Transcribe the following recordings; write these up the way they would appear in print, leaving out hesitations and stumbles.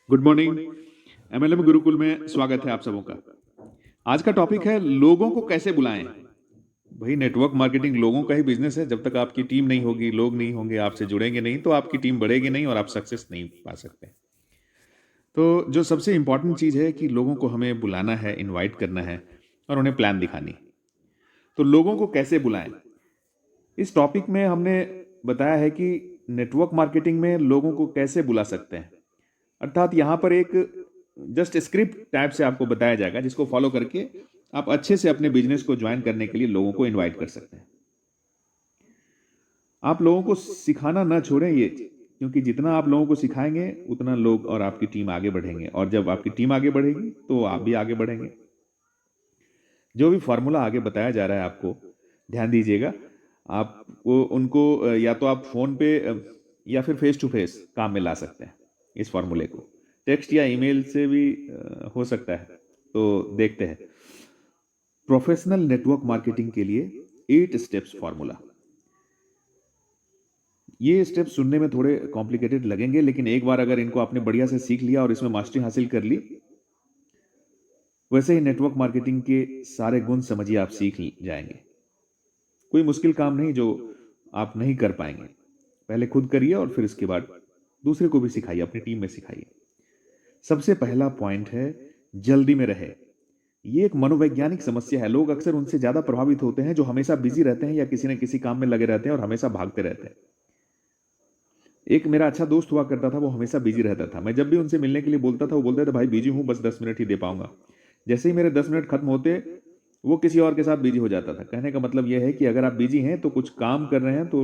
Good morning. MLM Gurukul में स्वागत है आप सबों का। आज का टॉपिक है लोगों को कैसे बुलाएं। भाई नेटवर्क मार्केटिंग लोगों का ही बिजनेस है। जब तक आपकी टीम नहीं होगी, लोग नहीं होंगे, आपसे जुड़ेंगे नहीं, तो आपकी टीम बढ़ेगी नहीं और आप सक्सेस नहीं पा सकते। तो जो सबसे इंपॉर्टेंट चीज़ है कि लोगों को हमें बुलाना है, इनवाइट करना है और उन्हें प्लान दिखानी है। तो लोगों को कैसे बुलाएं, इस टॉपिक में हमने बताया है कि नेटवर्क मार्केटिंग में लोगों को कैसे बुला सकते हैं। अर्थात यहाँ पर एक जस्ट स्क्रिप्ट टाइप से आपको बताया जाएगा जिसको फॉलो करके आप अच्छे से अपने बिजनेस को ज्वाइन करने के लिए लोगों को इनवाइट कर सकते हैं। आप लोगों को सिखाना ना छोड़ें ये, क्योंकि जितना आप लोगों को सिखाएंगे उतना लोग और आपकी टीम आगे बढ़ेंगे, और जब आपकी टीम आगे बढ़ेगी तो आप भी आगे बढ़ेंगे। जो भी फॉर्मूला आगे बताया जा रहा है आपको ध्यान दीजिएगा। आपको उनको या तो आप फोन पे या फिर फेस टू फेस काम में ला सकते हैं। इस फॉर्मूले को टेक्स्ट या ईमेल से भी हो सकता है। तो देखते हैं प्रोफेशनल नेटवर्क मार्केटिंग के लिए 8 स्टेप्स फॉर्मूला। ये स्टेप्स सुनने में थोड़े कॉम्प्लिकेटेड लगेंगे, लेकिन एक बार अगर इनको आपने बढ़िया से सीख लिया और इसमें मास्टरी हासिल कर ली, वैसे ही नेटवर्क मार्केटिंग के सारे गुण समझिए आप सीख जाएंगे। कोई मुश्किल काम नहीं जो आप नहीं कर पाएंगे। पहले खुद करिए और फिर इसके बाद दूसरे को भी सिखाइए, अपनी टीम में सिखाइए। सबसे पहला पॉइंट है जल्दी में रहे। ये एक मनोवैज्ञानिक समस्या है। लोग अक्सर उनसे ज्यादा प्रभावित होते हैं जो हमेशा बिजी रहते हैं या किसी न किसी काम में लगे रहते हैं और हमेशा भागते रहते हैं। एक मेरा अच्छा दोस्त हुआ करता था, वो हमेशा बिजी रहता था। मैं जब भी उनसे मिलने के लिए बोलता था, वो बोलते थे भाई बिजी हूं, बस 10 मिनट ही दे पाऊंगा। जैसे ही मेरे 10 मिनट खत्म होते, वो किसी और के साथ बिजी हो जाता था। कहने का मतलब यह है कि अगर आप बिजी हैं तो कुछ काम कर रहे हैं तो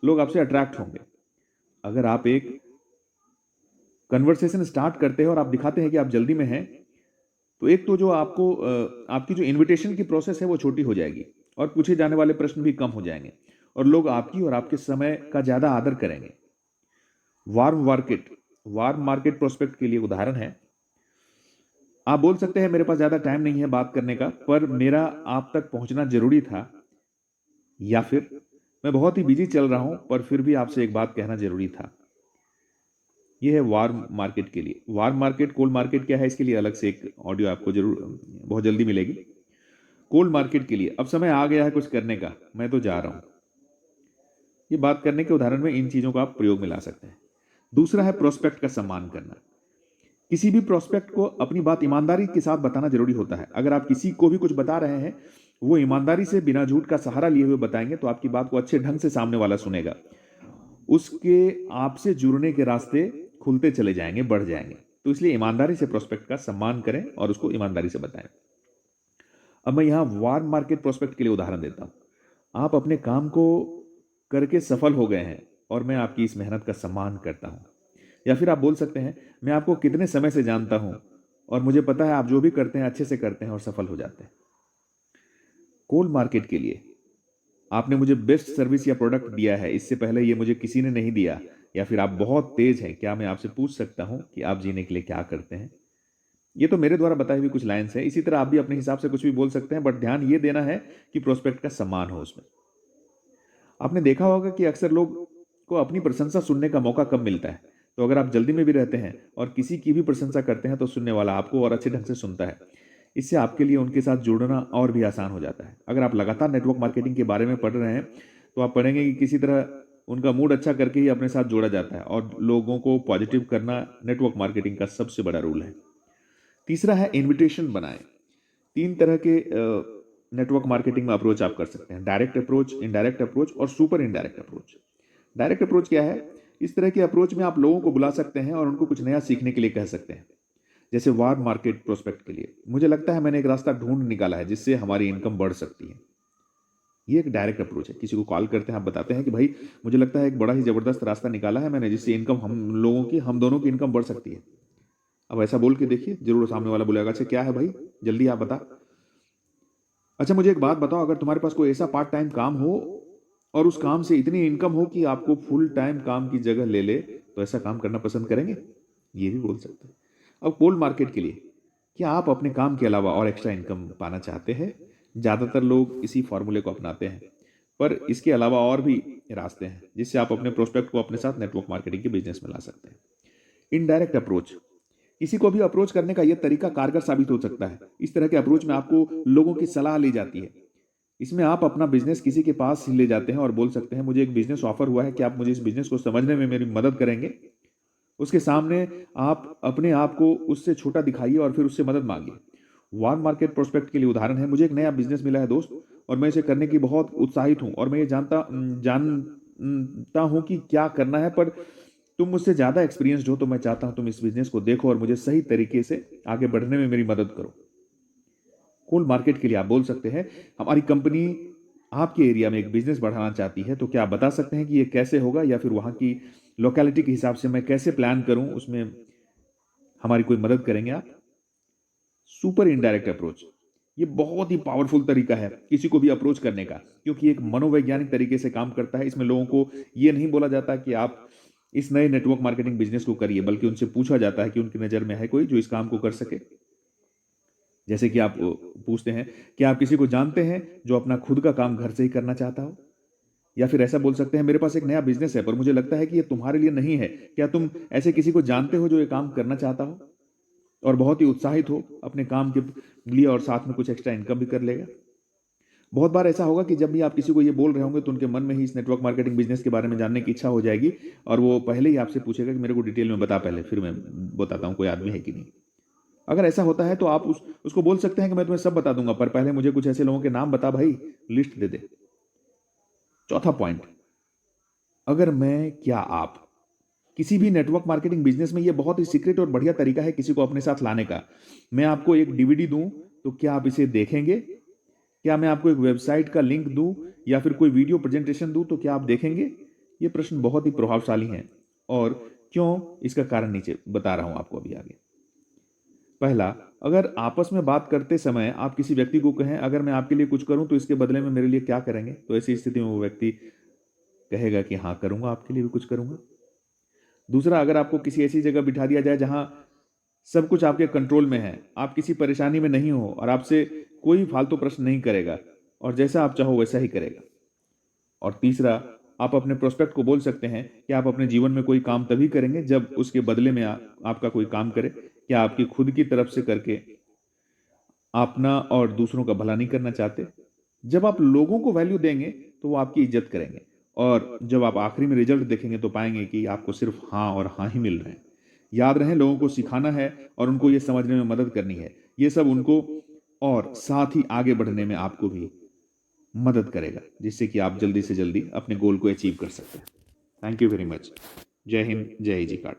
लोग आपसे अट्रैक्ट होंगे। अगर आप एक कन्वर्सेशन स्टार्ट करते हैं और आप दिखाते हैं कि आप जल्दी में हैं, तो एक तो जो आपको आपकी जो इनविटेशन की प्रोसेस है वो छोटी हो जाएगी और पूछे जाने वाले प्रश्न भी कम हो जाएंगे और लोग आपकी और आपके समय का ज्यादा आदर करेंगे। वार्म मार्केट प्रोस्पेक्ट के लिए उदाहरण है। आप बोल सकते हैं मेरे पास ज्यादा टाइम नहीं है बात करने का, पर मेरा आप तक पहुंचना जरूरी था, या फिर मैं बहुत ही बिजी चल रहा हूं पर फिर भी आपसे एक बात कहना जरूरी था। यह है वार्म मार्केट के लिए। वार्म मार्केट, कोल्ड मार्केट क्या है, इसके लिए अलग से एक ऑडियो आपको जरूर बहुत जल्दी मिलेगी। कोल्ड मार्केट के लिए अब समय आ गया है कुछ करने का, मैं तो जा रहा हूं। ये बात करने के उदाहरण में इन चीजों का आप प्रयोग में ला सकते हैं। दूसरा है प्रोस्पेक्ट का सम्मान करना। किसी भी प्रोस्पेक्ट को अपनी बात ईमानदारी के साथ बताना जरूरी होता है। अगर आप किसी को भी कुछ बता रहे हैं, वो ईमानदारी से बिना झूठ का सहारा लिए हुए बताएंगे तो आपकी बात को अच्छे ढंग से सामने वाला सुनेगा। उसके आपसे जुड़ने के रास्ते खुलते चले जाएंगे, बढ़ जाएंगे। तो इसलिए ईमानदारी से प्रोस्पेक्ट का सम्मान करें और उसको ईमानदारी से बताएं। अब मैं यहां वार्म मार्केट प्रोस्पेक्ट के लिए उदाहरण देता हूं। आप अपने काम को करके सफल हो गए हैं और मैं आपकी इस मेहनत का सम्मान करता हूं। या फिर आप बोल सकते हैं मैं आपको कितने समय से जानता हूं और मुझे पता है आप जो भी करते हैं अच्छे से करते हैं और सफल हो जाते हैं। कोल्ड मार्केट के लिए आपने मुझे बेस्ट सर्विस या प्रोडक्ट दिया है, इससे पहले ये मुझे किसी ने नहीं दिया। या फिर आप बहुत तेज हैं, क्या मैं आपसे पूछ सकता हूं कि आप जीने के लिए क्या करते हैं। ये तो मेरे द्वारा बताई हुई कुछ लाइंस है। इसी तरह आप भी अपने हिसाब से कुछ भी बोल सकते हैं, बट ध्यान ये देना है कि प्रोस्पेक्ट का सम्मान हो उसमें। आपने देखा होगा कि अक्सर लोग को अपनी प्रशंसा सुनने का मौका कब मिलता है। तो अगर आप जल्दी में भी रहते हैं और किसी की भी प्रशंसा करते हैं तो सुनने वाला आपको और अच्छे ढंग से सुनता है। इससे आपके लिए उनके साथ जुड़ना और भी आसान हो जाता है। अगर आप लगातार नेटवर्क मार्केटिंग के बारे में पढ़ रहे हैं तो आप पढ़ेंगे कि किसी तरह उनका मूड अच्छा करके ही अपने साथ जोड़ा जाता है, और लोगों को पॉजिटिव करना नेटवर्क मार्केटिंग का सबसे बड़ा रूल है। तीसरा है इनविटेशन बनाएं। 3 तरह के नेटवर्क मार्केटिंग में अप्रोच आप कर सकते हैं: डायरेक्ट अप्रोच, इनडायरेक्ट अप्रोच और super indirect approach. Direct approach क्या है? इस तरह के अप्रोच में आप लोगों को बुला सकते हैं और उनको कुछ नया सीखने के लिए कह सकते हैं। जैसे वार्म मार्केट प्रोस्पेक्ट के लिए, मुझे लगता है मैंने एक रास्ता ढूंढ निकाला है जिससे हमारी इनकम बढ़ सकती है। ये एक डायरेक्ट अप्रोच है। किसी को कॉल करते हैं, आप बताते हैं कि भाई मुझे लगता है एक बड़ा ही जबरदस्त रास्ता निकाला है मैंने जिससे इनकम हम लोगों की, हम दोनों की इनकम बढ़ सकती है। अब ऐसा बोल के देखिए, जरूर सामने वाला बोलेगा अच्छा क्या है भाई, जल्दी आप बता। अच्छा मुझे एक बात बताओ, अगर तुम्हारे पास कोई ऐसा पार्ट टाइम काम हो और उस काम से इतनी इनकम हो कि आपको फुल टाइम काम की जगह ले ले, तो ऐसा काम करना पसंद करेंगे? ये भी बोल सकते हैं। अब कोल्ड मार्केट के लिए, क्या आप अपने काम के अलावा और एक्स्ट्रा इनकम पाना चाहते हैं? ज़्यादातर लोग इसी फॉर्मूले को अपनाते हैं, पर इसके अलावा और भी रास्ते हैं जिससे आप अपने प्रोस्पेक्ट को अपने साथ नेटवर्क मार्केटिंग के बिजनेस में ला सकते हैं। इनडायरेक्ट अप्रोच, किसी को भी अप्रोच करने का यह तरीका कारगर साबित हो सकता है। इस तरह के अप्रोच में आपको लोगों की सलाह ली जाती है। इसमें आप अपना बिजनेस किसी के पास ले जाते हैं और बोल सकते हैं, मुझे एक बिजनेस ऑफर हुआ है, क्या आप मुझे इस बिजनेस को समझने में मेरी मदद करेंगे? उसके सामने आप अपने आप को उससे छोटा दिखाइए और फिर उससे मदद मांगिए। वार्म मार्केट प्रोस्पेक्ट के लिए उदाहरण है, मुझे एक नया बिजनेस मिला है दोस्त, और मैं इसे करने की बहुत उत्साहित हूँ, और मैं ये जानता हूँ कि क्या करना है, पर तुम मुझसे ज़्यादा एक्सपीरियंस्ड हो, तो मैं चाहता हूँ तुम इस बिजनेस को देखो और मुझे सही तरीके से आगे बढ़ने में मेरी मदद करो। कोल्ड मार्केट के लिए आप बोल सकते हैं, हमारी कंपनी आपके एरिया में एक बिजनेस बढ़ाना चाहती है, तो क्या आप बता सकते हैं कि ये कैसे होगा, या फिर वहाँ की लोकेलिटी के हिसाब से मैं कैसे प्लान करूँ, उसमें हमारी कोई मदद करेंगे आप? सुपर इनडायरेक्ट अप्रोच, ये बहुत ही पावरफुल तरीका है किसी को भी अप्रोच करने का, क्योंकि एक मनोवैज्ञानिक तरीके से काम करता है। इसमें लोगों को ये नहीं बोला जाता कि आप इस नए नेटवर्क मार्केटिंग बिजनेस को करिए, बल्कि उनसे पूछा जाता है कि उनकी नज़र में है कोई जो इस काम को कर सके। जैसे कि आप पूछते हैं, क्या आप किसी को जानते हैं जो अपना खुद का काम घर से ही करना चाहता हो? या फिर ऐसा बोल सकते हैं, मेरे पास एक नया बिजनेस है, पर मुझे लगता है कि ये तुम्हारे लिए नहीं है। क्या तुम ऐसे किसी को जानते हो जो ये काम करना चाहता हो और बहुत ही उत्साहित हो अपने काम के लिए, और साथ में कुछ एक्स्ट्रा इनकम भी कर लेगा? बहुत बार ऐसा होगा कि जब भी आप किसी को ये बोल रहे होंगे, तो उनके मन में ही इस नेटवर्क मार्केटिंग बिजनेस के बारे में जानने की इच्छा हो जाएगी, और वो पहले ही आपसे पूछेगा कि मेरे को डिटेल में बता पहले, फिर मैं बताता हूँ कोई आदमी है कि नहीं। अगर ऐसा होता है तो आप उसको बोल सकते हैं कि मैं तुम्हें सब बता दूंगा, पर पहले मुझे कुछ ऐसे लोगों के नाम बता भाई, लिस्ट दे दे। चौथा पॉइंट, अगर मैं क्या आप, किसी भी नेटवर्क मार्केटिंग बिजनेस में ये बहुत ही सीक्रेट और बढ़िया तरीका है किसी को अपने साथ लाने का। मैं आपको एक डीवीडी दूं, तो क्या आप इसे देखेंगे? क्या मैं आपको एक वेबसाइट का लिंक दूं या फिर कोई वीडियो प्रेजेंटेशन दूं, तो क्या आप देखेंगे? ये प्रश्न बहुत ही प्रभावशाली हैं, और क्यों, इसका कारण नीचे बता रहा हूं आपको अभी आगे। पहला, अगर आपस में बात करते समय आप किसी व्यक्ति को कहें, अगर मैं आपके लिए कुछ करूं तो इसके बदले में मेरे लिए क्या करेंगे, तो ऐसी स्थिति में वो व्यक्ति कहेगा कि हाँ करूंगा, आपके लिए भी कुछ करूंगा। दूसरा, अगर आपको किसी ऐसी जगह बिठा दिया जाए जहां सब कुछ आपके कंट्रोल में है, आप किसी परेशानी में नहीं हो, और आपसे कोई फालतू प्रश्न नहीं करेगा, और जैसा आप चाहो वैसा ही करेगा। और तीसरा, आप अपने प्रोस्पेक्ट को बोल सकते हैं कि आप अपने जीवन में कोई काम तभी करेंगे जब उसके बदले में आपका कोई काम करे। क्या आपकी खुद की तरफ से करके अपना और दूसरों का भला नहीं करना चाहते? जब आप लोगों को वैल्यू देंगे, तो वो आपकी इज्जत करेंगे, और जब आप आखिरी में रिजल्ट देखेंगे तो पाएंगे कि आपको सिर्फ हाँ और हाँ ही मिल रहे हैं। याद रहे, लोगों को सिखाना है और उनको ये समझने में मदद करनी है। ये सब उनको और साथ ही आगे बढ़ने में आपको भी मदद करेगा, जिससे कि आप जल्दी से जल्दी अपने गोल को अचीव कर सकते हैं। Thank you very much. जय हिंद, जय जी काट।